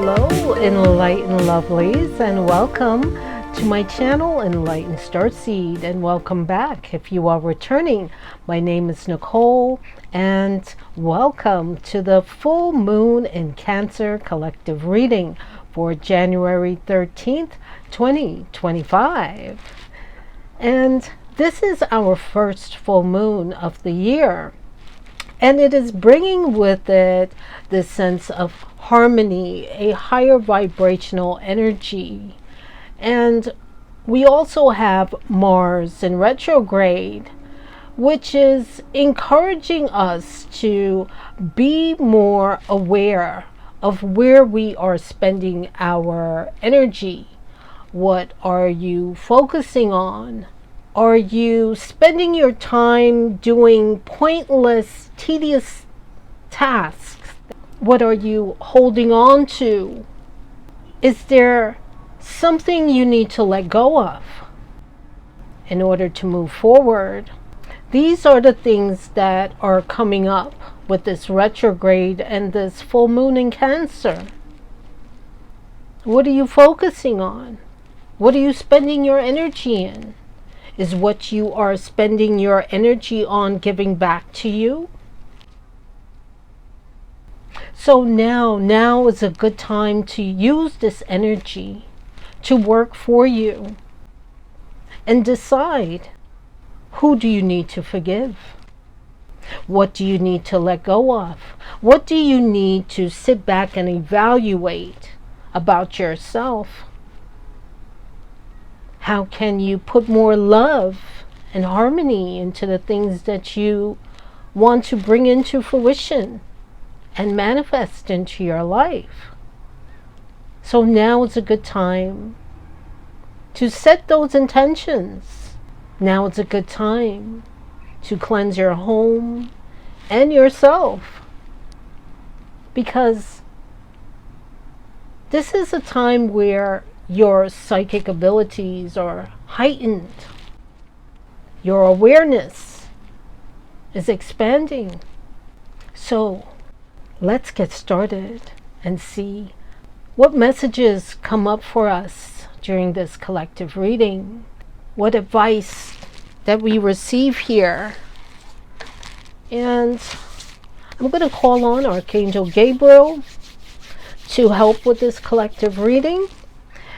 Hello, Enlightened Lovelies, and welcome to my channel, Enlightened Starseed, and welcome back if you are returning. My name is Nicole, and welcome to the full moon in Cancer collective reading for January 13th, 2025. And this is our first full moon of the year. And it is bringing with it this sense of harmony, a higher vibrational energy. And we also have Mars in retrograde, which is encouraging us to be more aware of where we are spending our energy. What are you focusing on? Are you spending your time doing pointless, tedious tasks? What are you holding on to? Is there something you need to let go of in order to move forward? These are the things that are coming up with this retrograde and this full moon in Cancer. What are you focusing on? What are you spending your energy in? Is what you are spending your energy on giving back to you? So now is a good time to use this energy to work for you and decide, who do you need to forgive? What do you need to let go of? What do you need to sit back and evaluate about yourself? How can you put more love and harmony into the things that you want to bring into fruition and manifest into your life? So now is a good time to set those intentions. Now is a good time to cleanse your home and yourself, because this is a time where your psychic abilities are heightened. Your awareness is expanding. So let's get started and see what messages come up for us during this collective reading. What advice that we receive here. And I'm going to call on Archangel Gabriel to help with this collective reading.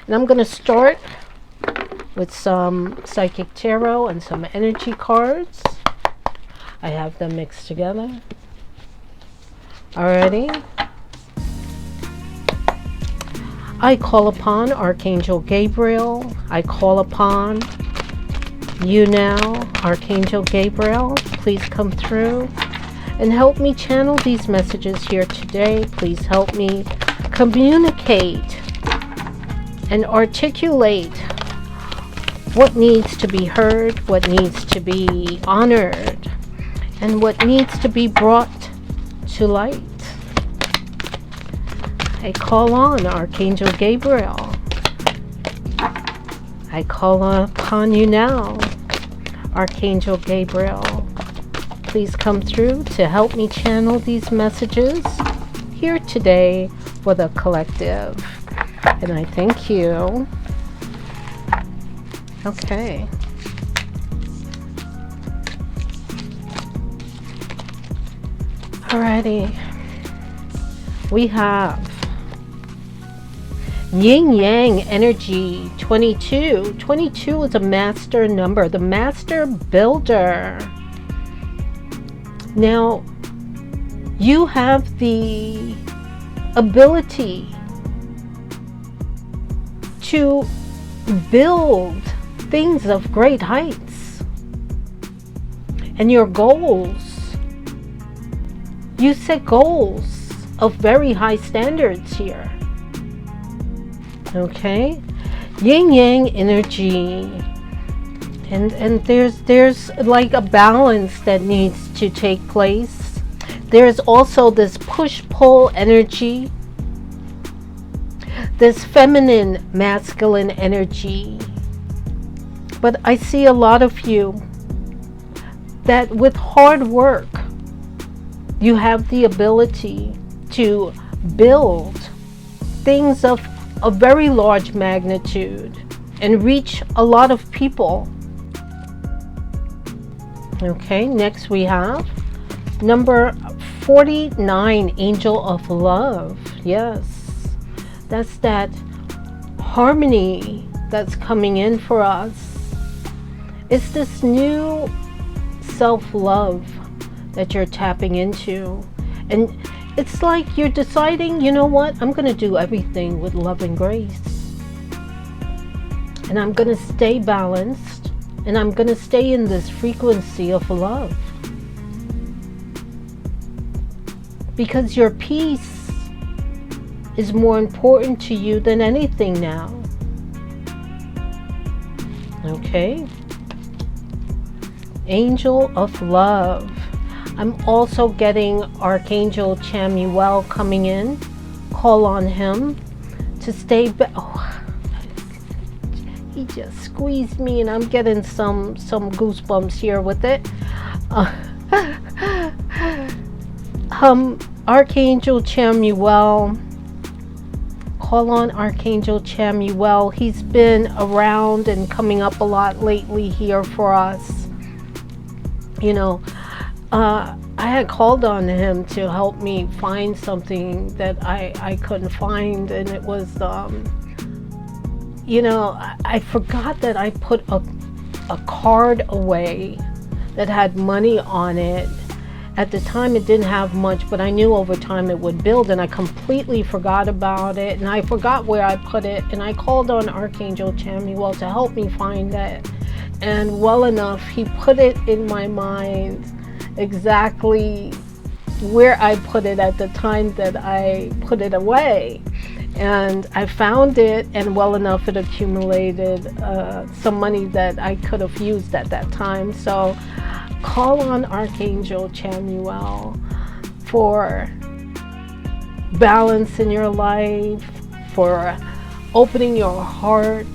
And I'm going to start with some Psychic Tarot and some energy cards. I have them mixed together. Alrighty. I call upon Archangel Gabriel. I call upon you now, Archangel Gabriel. Please come through and help me channel these messages here today. Please help me communicate and articulate what needs to be heard, what needs to be honored, and what needs to be brought to light. I call on Archangel Gabriel. I call upon you now, Archangel Gabriel. Please come through to help me channel these messages here today for the collective. And I thank you. Okay. Alrighty. We have Yin Yang Energy 22. 22 is a master number, the master builder. Now, you have the ability to build things of great heights. And your goals, you set goals of very high standards here. Okay? Yin Yang energy. And there's like a balance that needs to take place. There's also this push-pull energy, this feminine, masculine energy. But I see a lot of you that with hard work, you have the ability to build things of a very large magnitude and reach a lot of people. Okay, next we have number 49, Angel of Love. Yes, that's that harmony that's coming in for us. It's this new self-love that you're tapping into. And it's like you're deciding, you know what, I'm going to do everything with love and grace. And I'm going to stay balanced. And I'm going to stay in this frequency of love. Because your peace is more important to you than anything now. Okay? Angel of Love. I'm also getting Archangel Chamuel coming in. Call on him to stay oh, he just squeezed me and I'm getting some goosebumps here with it. Archangel Chamuel. Call on Archangel Chamuel. He's been around and coming up a lot lately here for us. You know, I had called on him to help me find something that I couldn't find, and it was, you know, I forgot that I put a card away that had money on it. At the time it didn't have much, but I knew over time it would build, and I completely forgot about it, and I forgot where I put it, and I called on Archangel Chamuel to help me find that. And well enough, he put it in my mind exactly where I put it at the time that I put it away. And I found it, and well enough it accumulated some money that I could have used at that time. So call on Archangel Chamuel for balance in your life, for opening your heart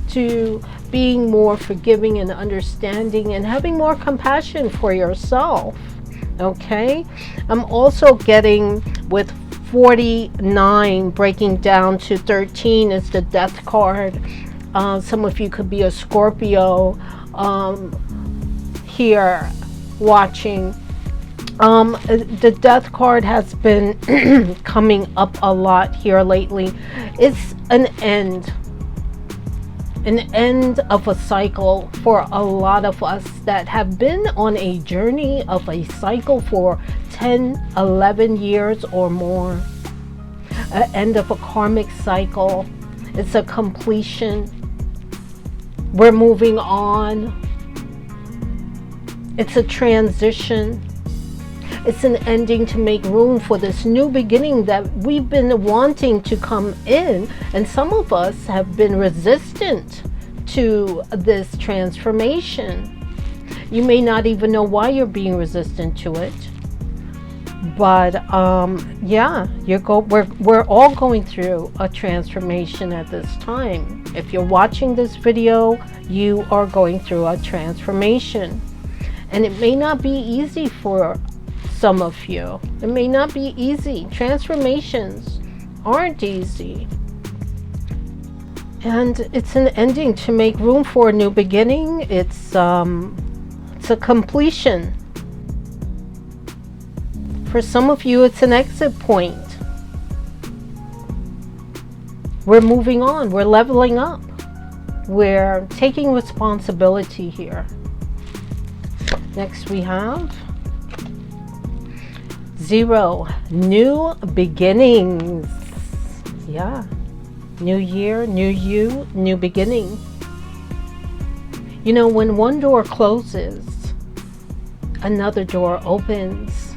to being more forgiving and understanding and having more compassion for yourself. Okay, I'm also getting with 49 breaking down to 13 is the Death card. Some of you could be a Scorpio here watching. The Death card has been coming up a lot here lately. It's an end of a cycle for a lot of us that have been on a journey of a cycle for 10, 11 years or more. An end of a karmic cycle. It's a completion. We're moving on. It's a transition. It's an ending to make room for this new beginning that we've been wanting to come in. And some of us have been resistant to this transformation. You may not even know why you're being resistant to it. But yeah, we're all going through a transformation at this time. If you're watching this video, you are going through a transformation. And it may not be easy for some of you. It may not be easy. Transformations aren't easy. And it's an ending to make room for a new beginning. It's a completion. For some of you, it's an exit point. We're moving on. We're leveling up. We're taking responsibility here. Next we have 0, new beginnings. Yeah, new year, new you, new beginning. You know, when one door closes, another door opens.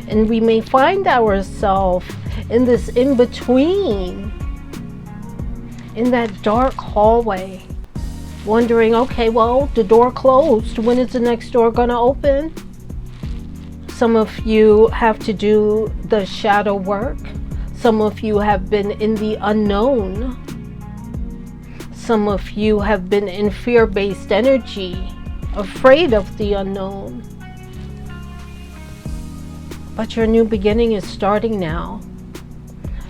And we may find ourselves in this in-between, in that dark hallway, wondering, okay, well, the door closed. When is the next door going to open? Some of you have to do the shadow work. Some of you have been in the unknown. Some of you have been in fear-based energy, afraid of the unknown. But your new beginning is starting now.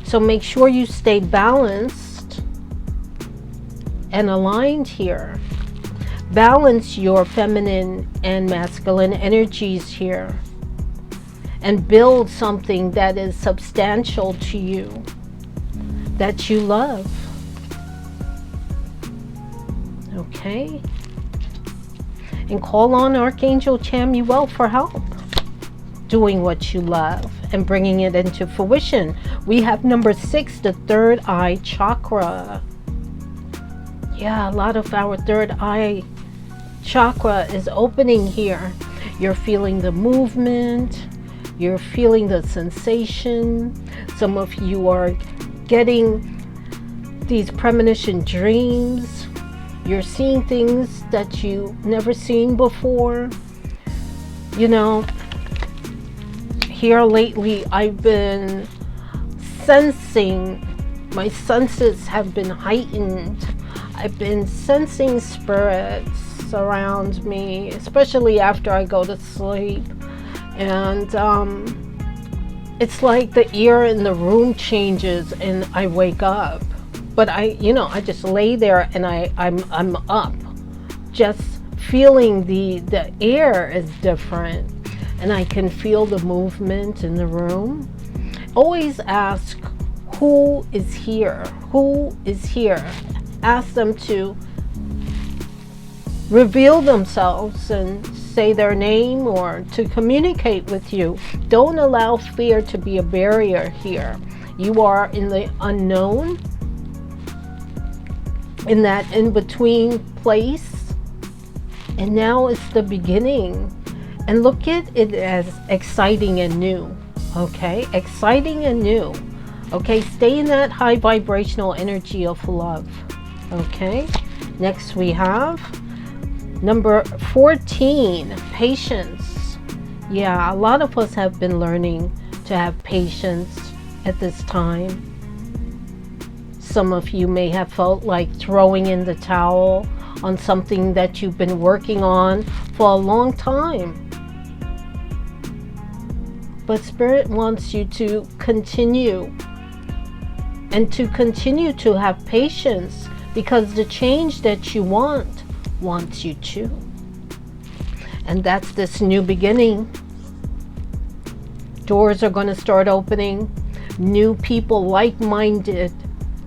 So make sure you stay balanced and aligned here. Balance your feminine and masculine energies here. And build something that is substantial to you, that you love. Okay? And call on Archangel Chamuel for help doing what you love and bringing it into fruition. We have number 6, the third eye chakra. Yeah, a lot of our third eye chakra is opening here. You're feeling the movement. You're feeling the sensation. Some of you are getting these premonition dreams. You're seeing things that you've never seen before. You know, here lately I've been sensing, my senses have been heightened. I've been sensing spirits around me, especially after I go to sleep. And it's like the air in the room changes and I wake up. But I just lay there and I'm up, just feeling the air is different, and I can feel the movement in the room. Always ask, who is here? Who is here? Ask them to reveal themselves and say their name or to communicate with you. Don't allow fear to be a barrier here. You are in the unknown, in that in-between place, and now it's the beginning. And look at it as exciting and new. Okay, exciting and new. Okay, stay in that high vibrational energy of love. Okay, next we have number 14, patience. Yeah, a lot of us have been learning to have patience at this time. Some of you may have felt like throwing in the towel on something that you've been working on for a long time. But Spirit wants you to continue, and to continue to have patience, because the change that you wants you to. And that's this new beginning. Doors are going to start opening. New people, like-minded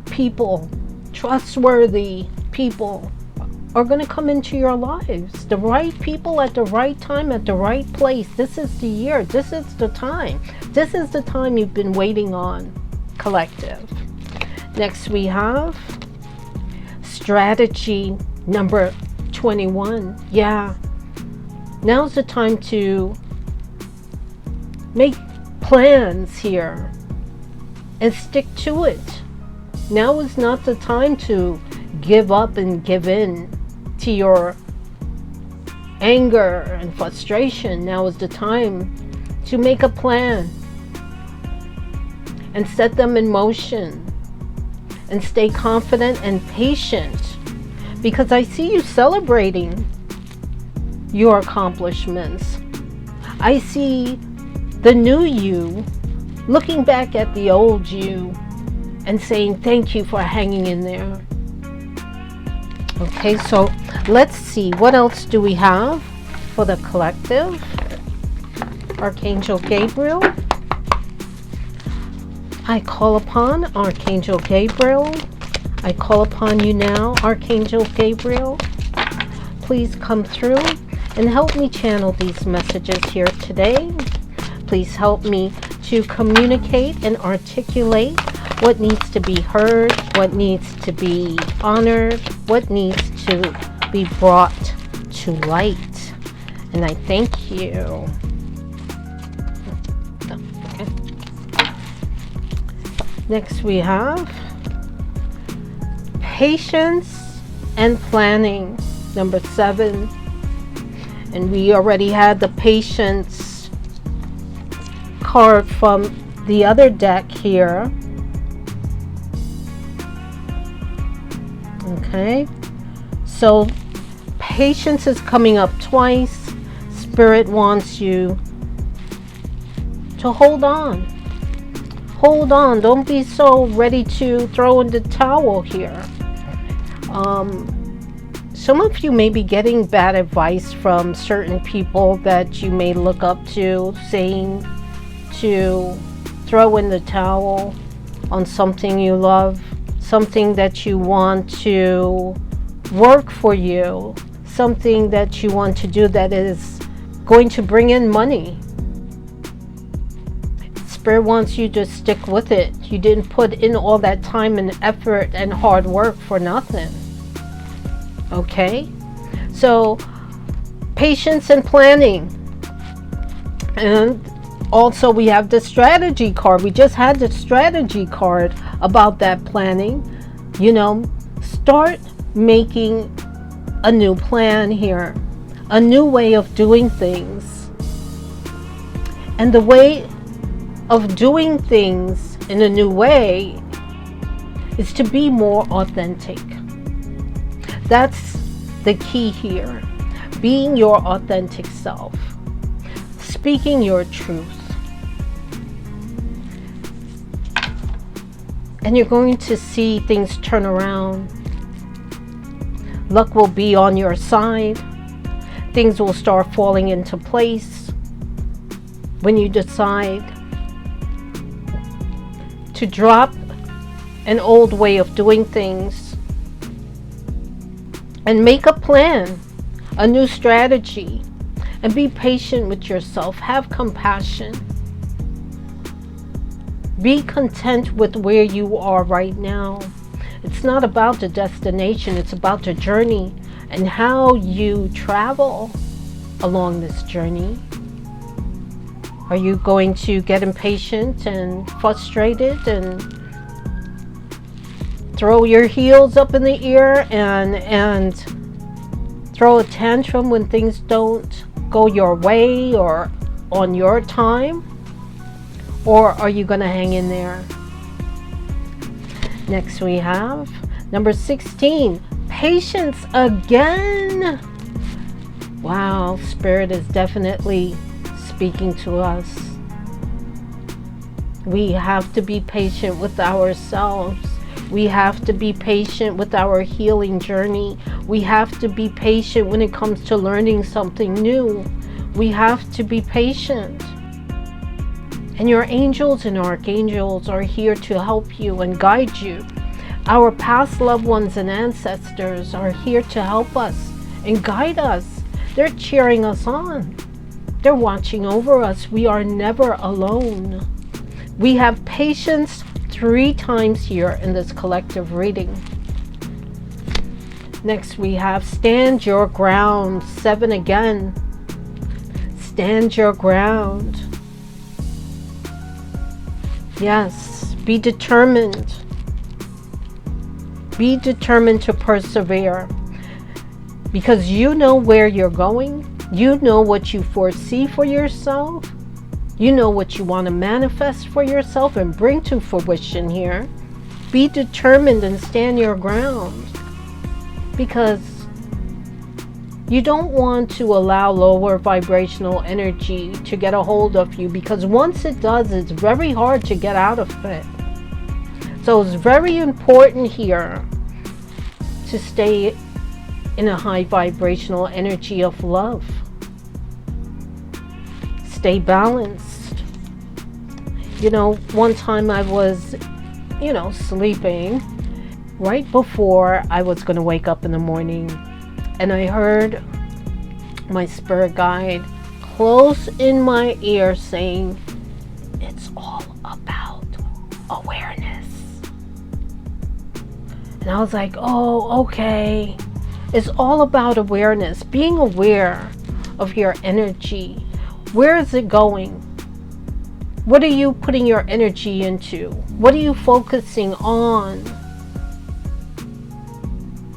people, trustworthy people are going to come into your lives. The right people at the right time, at the right place. This is the year. This is the time. This is the time you've been waiting on, collective. Next we have strategy number 21. Yeah. Now's the time to make plans here and stick to it. Now is not the time to give up and give in to your anger and frustration. Now is the time to make a plan and set them in motion, and stay confident and patient, because I see you celebrating your accomplishments. I see the new you looking back at the old you and saying thank you for hanging in there. Okay, so let's see, what else do we have for the collective? Archangel Gabriel. I call upon Archangel Gabriel. I call upon you now, Archangel Gabriel. Please come through and help me channel these messages here today. Please help me to communicate and articulate what needs to be heard, what needs to be honored, what needs to be brought to light. And I thank you. Okay. Next we have patience and planning, number 7. And we already had the patience card from the other deck here. Okay, so patience is coming up twice. Spirit wants you to hold on. hold on. Don't be so ready to throw in the towel here. Some of you may be getting bad advice from certain people that you may look up to, saying to throw in the towel on something you love, something that you want to work for you, something that you want to do that is going to bring in money. Spirit wants you to stick with it. You didn't put in all that time and effort and hard work for nothing. Okay? So, patience and planning. And also we have the strategy card. We just had the strategy card about that planning. You know, start making a new plan here. A new way of doing things. And the way of doing things in a new way is to be more authentic. That's the key here. Being your authentic self. Speaking your truth. And you're going to see things turn around. Luck will be on your side. Things will start falling into place when you decide to drop an old way of doing things and make a plan, a new strategy, and be patient with yourself. Have compassion. Be content with where you are right now. It's not about the destination, it's about the journey and how you travel along this journey. Are you going to get impatient and frustrated and throw your heels up in the air and throw a tantrum when things don't go your way or on your time? Or are you going to hang in there? Next we have number 16, patience again. Wow, Spirit is definitely speaking to us. We have to be patient with ourselves. We have to be patient with our healing journey. We have to be patient when it comes to learning something new. We have to be patient. And your angels and archangels are here to help you and guide you. Our past loved ones and ancestors are here to help us and guide us. They're cheering us on. They're watching over us. We are never alone. We have patience 3 times here in this collective reading. Next we have stand your ground, 7 again. Stand your ground. Yes, be determined. Be determined to persevere. Because you know where you're going. You know what you foresee for yourself. You know what you want to manifest for yourself and bring to fruition here. Be determined and stand your ground. Because you don't want to allow lower vibrational energy to get a hold of you. Because once it does, it's very hard to get out of it. So it's very important here to stay in a high vibrational energy of love. Stay balanced. You know, one time I was, sleeping right before I was going to wake up in the morning, and I heard my spirit guide close in my ear saying, "It's all about awareness." And I was like, oh, okay. It's all about awareness, being aware of your energy. Where is it going? What are you putting your energy into? What are you focusing on?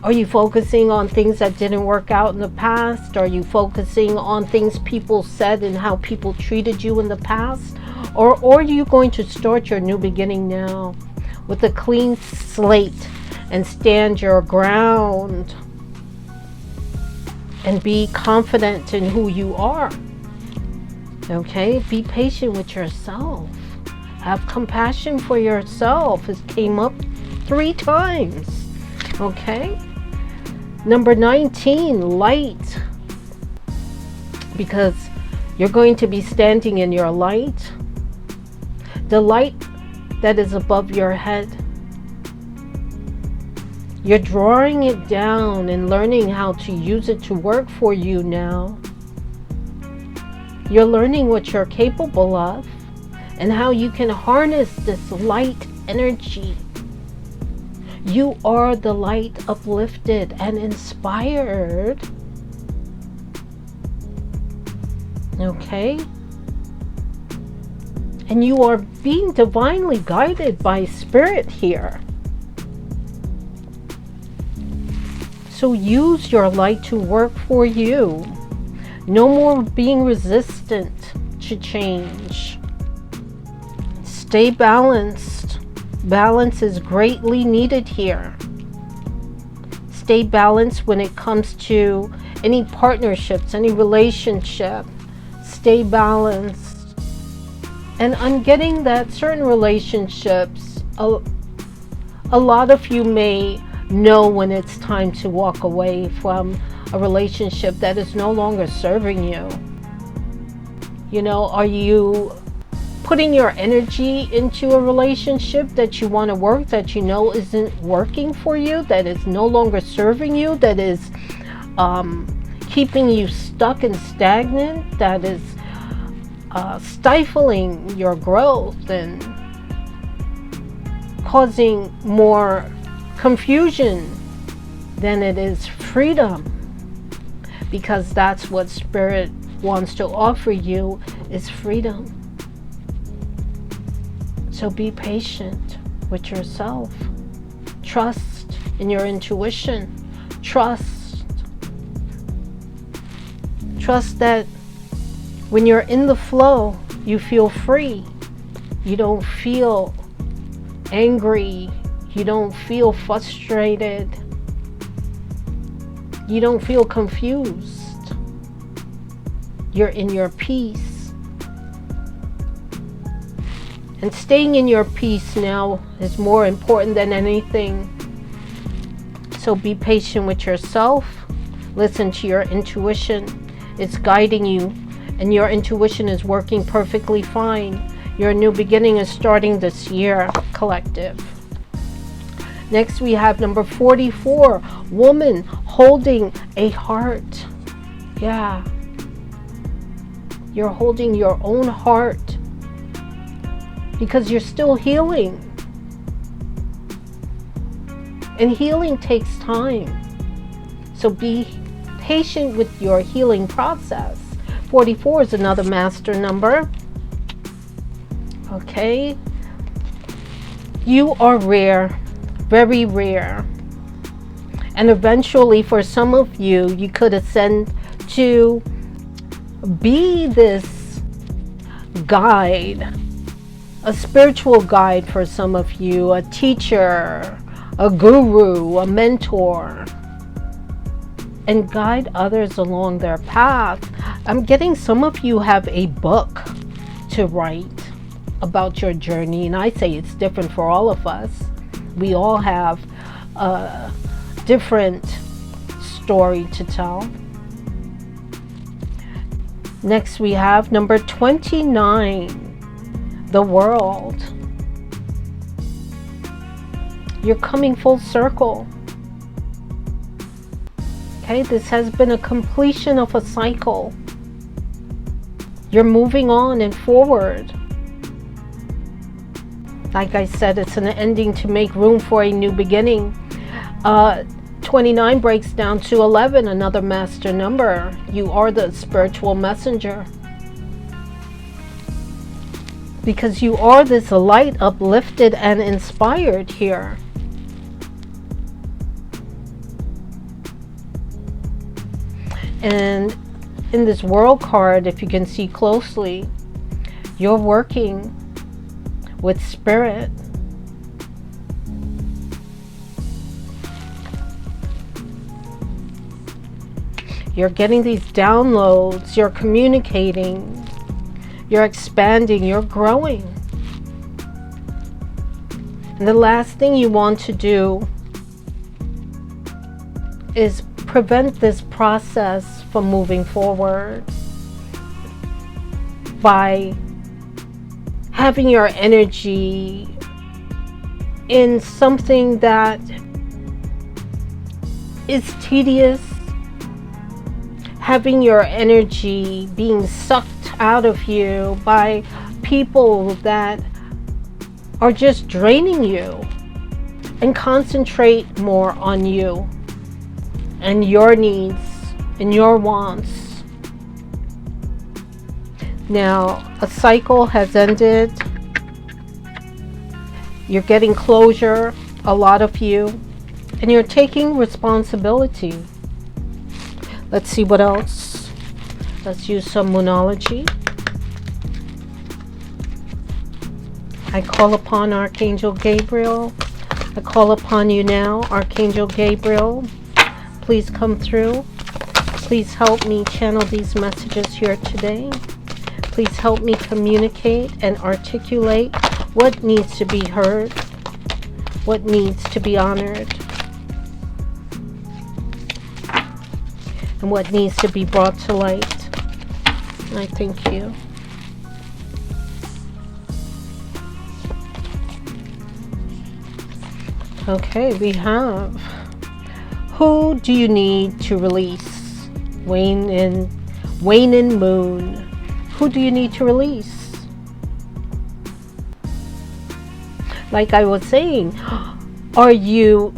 Are you focusing on things that didn't work out in the past? Are you focusing on things people said and how people treated you in the past? Or are you going to start your new beginning now with a clean slate and stand your ground and be confident in who you are? Okay, be patient with yourself. Have compassion for yourself. It came up 3 times. Okay? Number 19, light. Because you're going to be standing in your light. The light that is above your head. You're drawing it down and learning how to use it to work for you now. You're learning what you're capable of and how you can harness this light energy. You are the light, uplifted and inspired. Okay? And you are being divinely guided by spirit here. So use your light to work for you. No more being resistant to change. Stay balanced. Balance is greatly needed here. Stay balanced when it comes to any partnerships, any relationship. Stay balanced. And I'm getting that certain relationships, a lot of you may know when it's time to walk away from a relationship that is no longer serving you. You know, are you putting your energy into a relationship that you want to work, that you know isn't working for you, that is no longer serving you, that is keeping you stuck and stagnant, that is stifling your growth and causing more confusion than it is freedom? Because that's what spirit wants to offer you, is freedom. So be patient with yourself. Trust in your intuition. Trust that when you're in the flow, you feel free. You don't feel angry. You don't feel frustrated. You don't feel confused. You're in your peace. And staying in your peace now is more important than anything. So be patient with yourself. Listen to your intuition. It's guiding you, and your intuition is working perfectly fine. Your new beginning is starting this year, collective. Next we have number 44, woman holding a heart. Yeah. You're holding your own heart because you're still healing. And healing takes time. So be patient with your healing process. 44 is another master number. Okay. You are rare. Very rare. And eventually for some of you, you could ascend to be this guide, a spiritual guide for some of you, a teacher, a guru, a mentor, and guide others along their path. I'm getting some of you have a book to write about your journey, and I say it's different for all of us. We all have a different story to tell. Next we have number 29, the world. You're coming full circle. Okay, this has been a completion of a cycle. You're moving on and forward. Like I said, it's an ending to make room for a new beginning. 29 breaks down to 11, another master number. You are the spiritual messenger. Because you are this light, uplifted and inspired here. And in this world card, if you can see closely, you're working with spirit. You're getting these downloads, you're communicating, you're expanding, you're growing. And the last thing you want to do is prevent this process from moving forward by having your energy in something that is tedious, having your energy being sucked out of you by people that are just draining you, and concentrate more on you and your needs and your wants. Now, a cycle has ended. You're getting closure, a lot of you, and you're taking responsibility. Let's see what else. Let's use some moonology. I call upon Archangel Gabriel. I call upon you now, Archangel Gabriel. Please come through. Please help me channel these messages here today. Please help me communicate and articulate what needs to be heard, what needs to be honored, and what needs to be brought to light. I thank you. Okay, we have, who do you need to release? Wane and Moon. Who do you need to release? Like I was saying, are you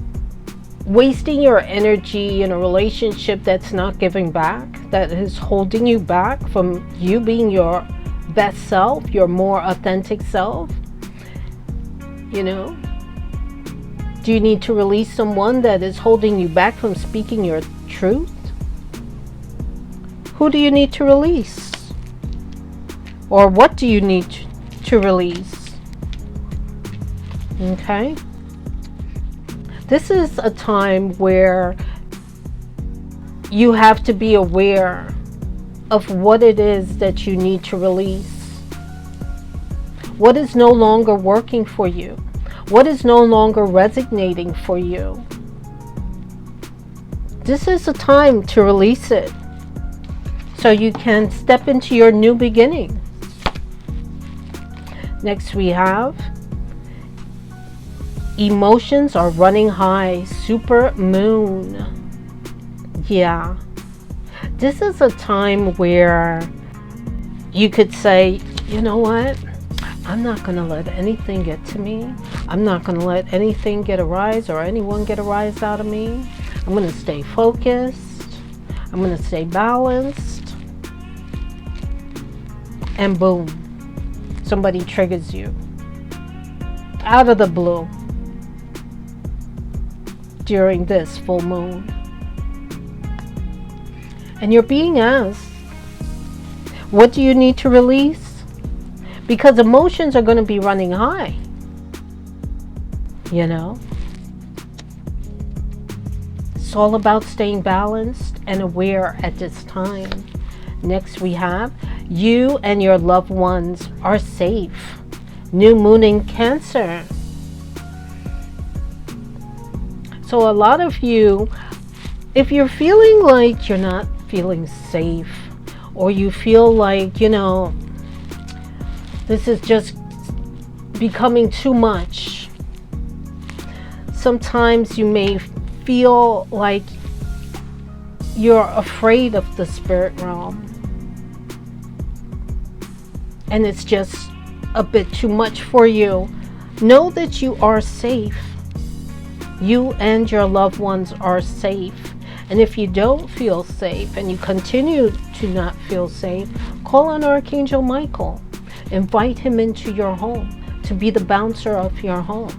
wasting your energy in a relationship that's not giving back, that is holding you back from you being your best self, your more authentic self? You know? Do you need to release someone that is holding you back from speaking your truth? Who do you need to release? Or what do you need to release? Okay? This is a time where you have to be aware of what it is that you need to release. What is no longer working for you? What is no longer resonating for you? This is a time to release it so you can step into your new beginning. Next we have, emotions are running high, super moon. Yeah. This is a time where you could say, you know what? I'm not going to let anything get to me. I'm not going to let anything get a rise or anyone get a rise out of me. I'm going to stay focused. I'm going to stay balanced. And boom, somebody triggers you out of the blue during this full moon. And you're being asked, what do you need to release? Because emotions are going to be running high. You know? It's all about staying balanced and aware at this time. Next we have, you and your loved ones are safe. New moon in Cancer. So a lot of you, if you're feeling like you're not feeling safe, or you feel like, you know, this is just becoming too much. Sometimes you may feel like you're afraid of the spirit realm. And it's just a bit too much for you. Know that you are safe. You and your loved ones are safe. And if you don't feel safe and you continue to not feel safe, call on Archangel Michael. Invite him into your home to be the bouncer of your home.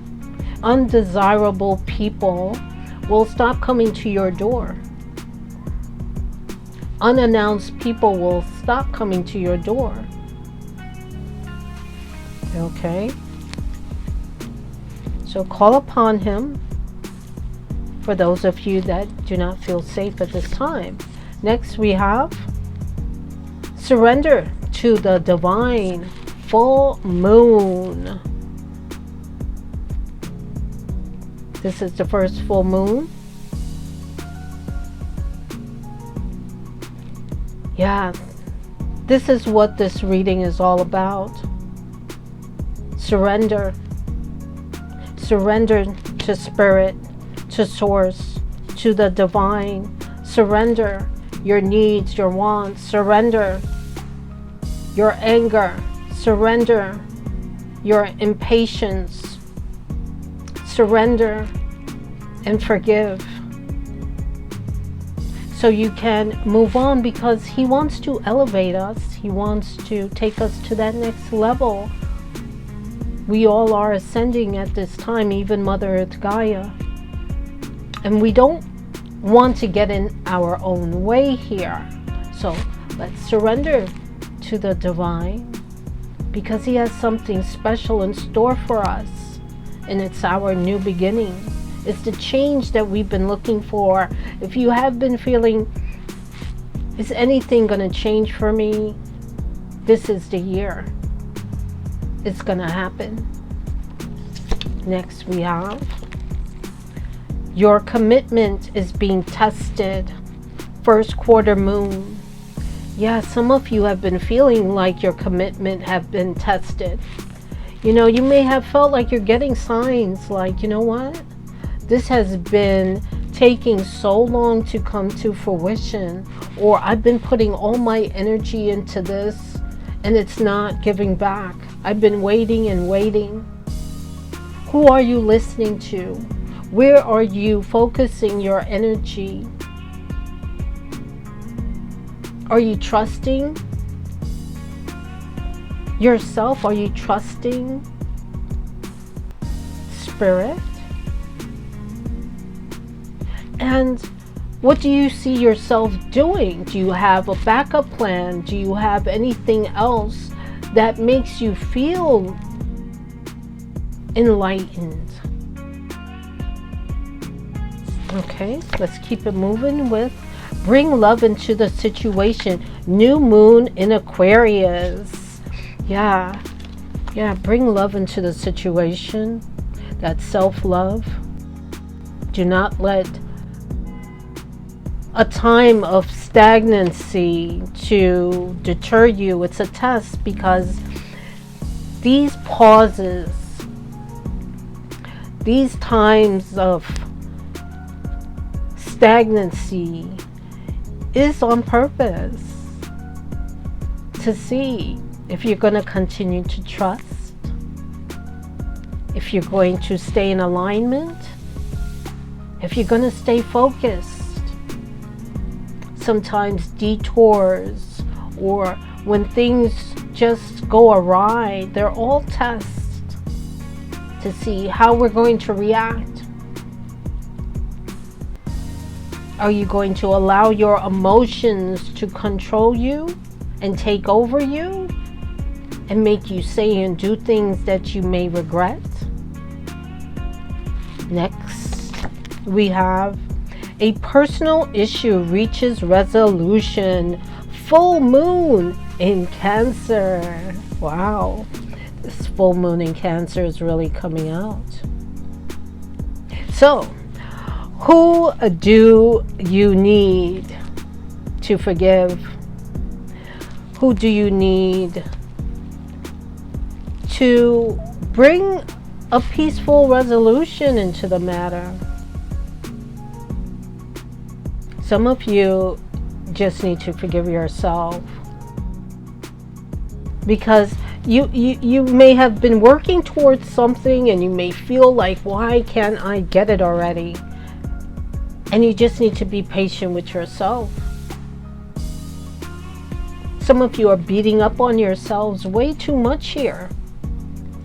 Undesirable people will stop coming to your door. Unannounced people will stop coming to your door. Okay? So call upon him for those of you that do not feel safe at this time. Next we have, surrender to the divine full moon. This is the first full moon. Yeah, this is what this reading is all about. Surrender. Surrender to spirit, to source, to the divine. Surrender your needs, your wants. Surrender your anger. Surrender your impatience. Surrender and forgive, so you can move on, because he wants to elevate us. He wants to take us to that next level. We all are ascending at this time, even Mother Earth Gaia. And we don't want to get in our own way here. So let's surrender to the divine, because he has something special in store for us. And it's our new beginning. It's the change that we've been looking for. If you have been feeling, is anything going to change for me? This is the year. It's going to happen. Next we have, your commitment is being tested. First quarter moon. Yeah, some of you have been feeling like your commitment have been tested. You know, you may have felt like you're getting signs like, you know what? This has been taking so long to come to fruition, or I've been putting all my energy into this and it's not giving back. I've been waiting and waiting. Who are you listening to? Where are you focusing your energy? Are you trusting yourself? Are you trusting spirit? And what do you see yourself doing? Do you have a backup plan? Do you have anything else that makes you feel enlightened? Okay, let's keep it moving with bring love into the situation. New moon in Aquarius. Yeah, bring love into the situation. That's self-love. Do not let a time of stagnancy to deter you. It's a test, because these pauses, these times of stagnancy is on purpose, to see if you're going to continue to trust, if you're going to stay in alignment, if you're going to stay focused. Sometimes detours, or when things just go awry, they're all tests to see how we're going to react. Are you going to allow your emotions to control you and take over you and make you say and do things that you may regret? Next, we have a personal issue reaches resolution. Full moon in Cancer. Wow, this full moon in Cancer is really coming out. So, who do you need to forgive? Who do you need to bring a peaceful resolution into the matter? Some of you just need to forgive yourself, because you may have been working towards something and you may feel like, why can't I get it already? And you just need to be patient with yourself. Some of you are beating up on yourselves way too much here.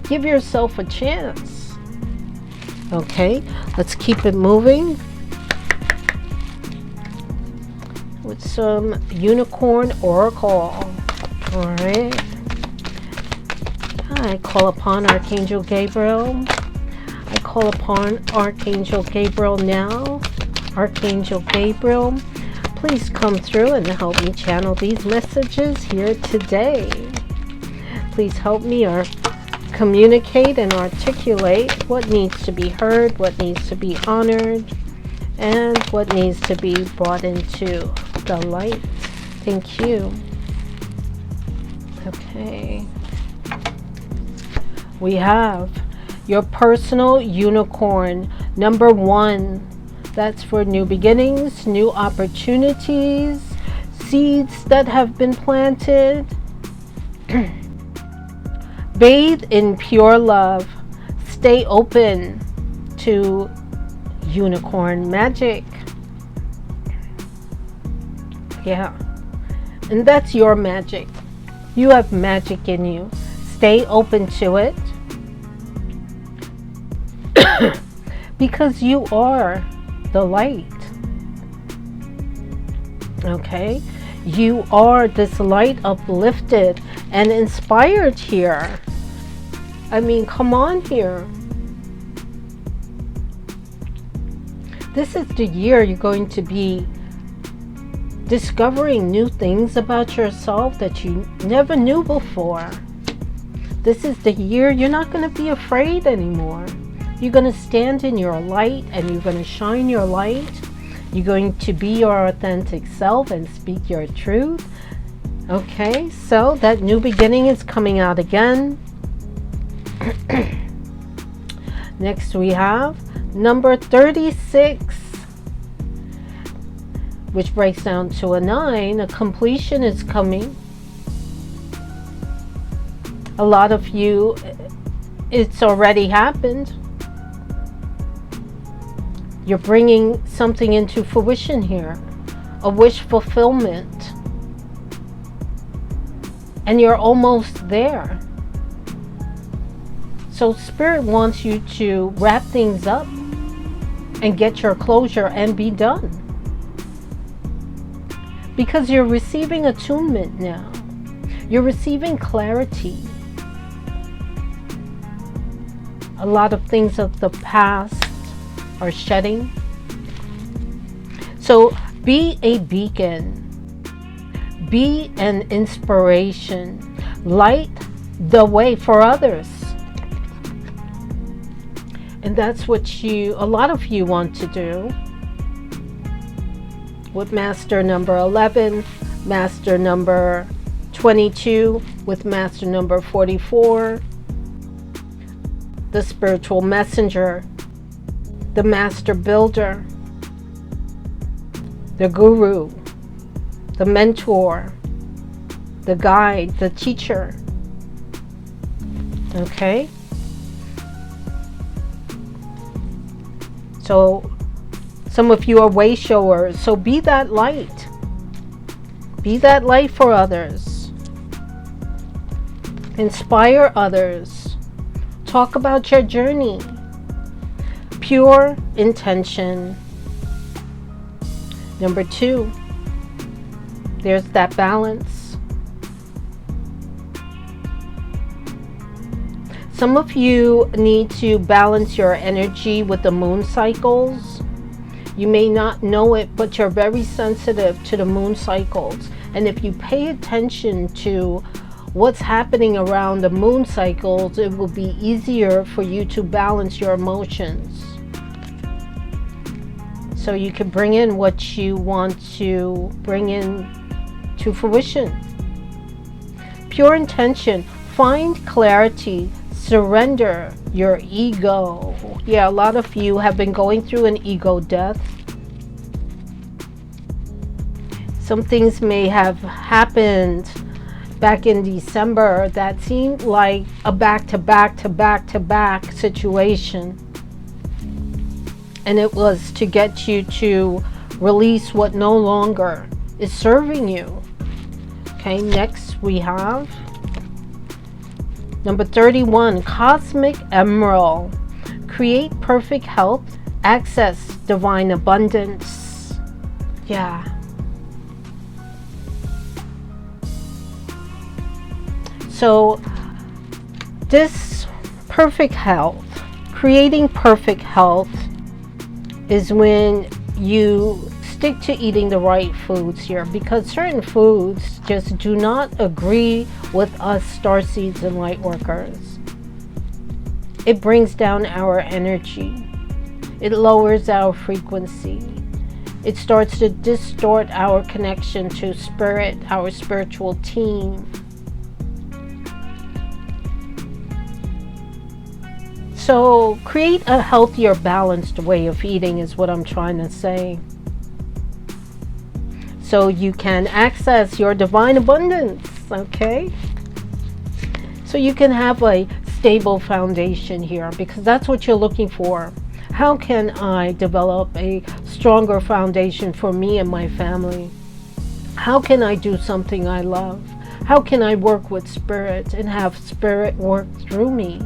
Give yourself a chance. Okay, let's keep it moving with some unicorn oracle. All right, I call upon Archangel Gabriel. I call upon Archangel Gabriel now. Archangel Gabriel, please come through and help me channel these messages here today. Please help me, or Communicate and articulate what needs to be heard, what needs to be honored, and what needs to be brought into the light. Thank you. Okay. We have your personal unicorn, number 1. That's for new beginnings, new opportunities, seeds that have been planted. Bathe in pure love. Stay open to unicorn magic. Yeah. And that's your magic. You have magic in you. Stay open to it. Because you are the light. Okay? You are this light uplifted and inspired here. I mean, come on here. This is the year you're going to be discovering new things about yourself that you never knew before. This is the year you're not going to be afraid anymore. You're going to stand in your light and you're going to shine your light. You're going to be your authentic self and speak your truth. Okay, so that new beginning is coming out again. Next we have number 36, which breaks down to a 9. A completion is coming. A lot of you, it's already happened. You're bringing something into fruition here, a wish fulfillment. And you're almost there. So Spirit wants you to wrap things up and get your closure and be done. Because you're receiving attunement now. You're receiving clarity. A lot of things of the past are shedding. So be a beacon. Be an inspiration. Light the way for others. And that's what a lot of you want to do. With Master number 11, Master number 22, with Master number 44, the spiritual messenger, the master builder, the guru, the mentor, the guide, the teacher. Okay? So some of you are way showers, so be that light. Be that light for others. Inspire others. Talk about your journey. Pure intention. Number 2, there's that balance. Some of you need to balance your energy with the moon cycles. You may not know it, but you're very sensitive to the moon cycles. And if you pay attention to what's happening around the moon cycles, it will be easier for you to balance your emotions. So you can bring in what you want to bring in to fruition. Pure intention. Find clarity. Surrender your ego. Yeah, a lot of you have been going through an ego death. Some things may have happened back in December that seemed like a back-to-back situation. And it was to get you to release what no longer is serving you. Okay, next we have number 31, Cosmic Emerald. Create perfect health, access divine abundance. Yeah. So this perfect health, creating perfect health, is when you stick to eating the right foods here, because certain foods just do not agree with us starseeds and light workers. It brings down our energy. It lowers our frequency. It starts to distort our connection to spirit, our spiritual team. So create a healthier, balanced way of eating is what I'm trying to say. So you can access your divine abundance, okay? So you can have a stable foundation here, because that's what you're looking for. How can I develop a stronger foundation for me and my family? How can I do something I love? How can I work with spirit and have spirit work through me?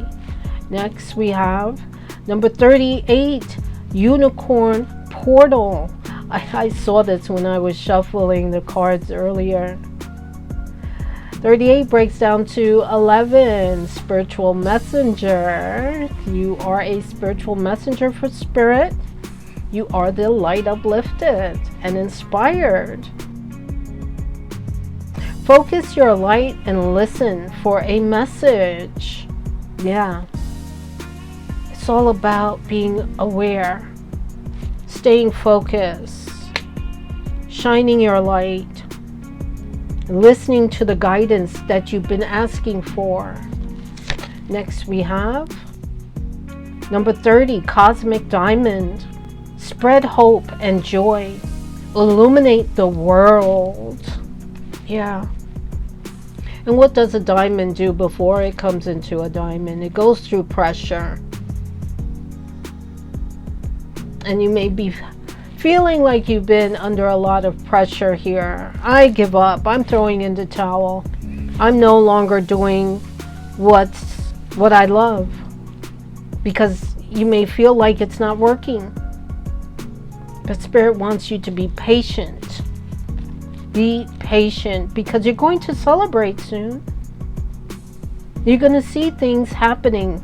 Next we have number 38, Unicorn Portal. I saw this when I was shuffling the cards earlier. 38 breaks down to 11, Spiritual Messenger. You are a spiritual messenger for spirit. You are the light uplifted and inspired. Focus your light and listen for a message. Yeah. It's all about being aware, staying focused, shining your light, listening to the guidance that you've been asking for. Next we have number 30, Cosmic Diamond. Spread hope and joy. Illuminate the world. Yeah. And what does a diamond do before it comes into a diamond? It goes through pressure. And you may be feeling like you've been under a lot of pressure here. I give up. I'm throwing in the towel. I'm no longer doing what I love, because you may feel like it's not working. But Spirit wants you to be patient. Be patient, because you're going to celebrate soon. You're going to see things happening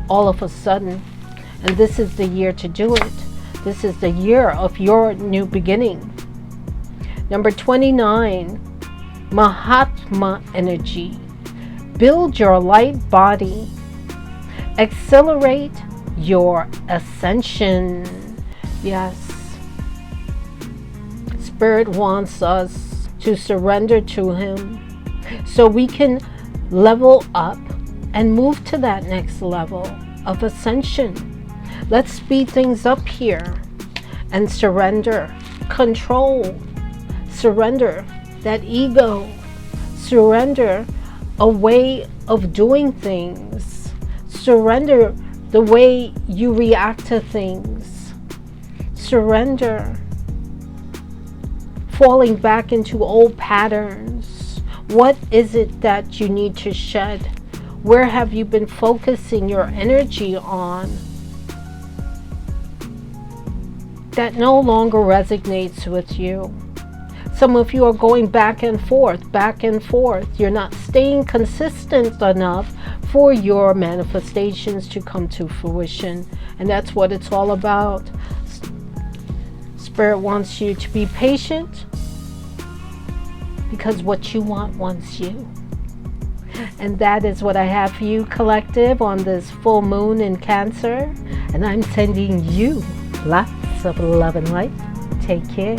all of a sudden. And this is the year to do it. This is the year of your new beginning. Number 29, Mahatma Energy. Build your light body. Accelerate your ascension. Yes. Spirit wants us to surrender to Him so we can level up and move to that next level of ascension. Let's speed things up here and surrender control. Surrender that ego. Surrender a way of doing things. Surrender the way you react to things. Surrender falling back into old patterns. What is it that you need to shed? Where have you been focusing your energy on that no longer resonates with you? Some of you are going back and forth, back and forth. You're not staying consistent enough for your manifestations to come to fruition. And that's what it's all about. Spirit wants you to be patient, because what you want wants you. And that is what I have for you, collective, on this full moon in Cancer. And I'm sending you lots of love and light. Take care.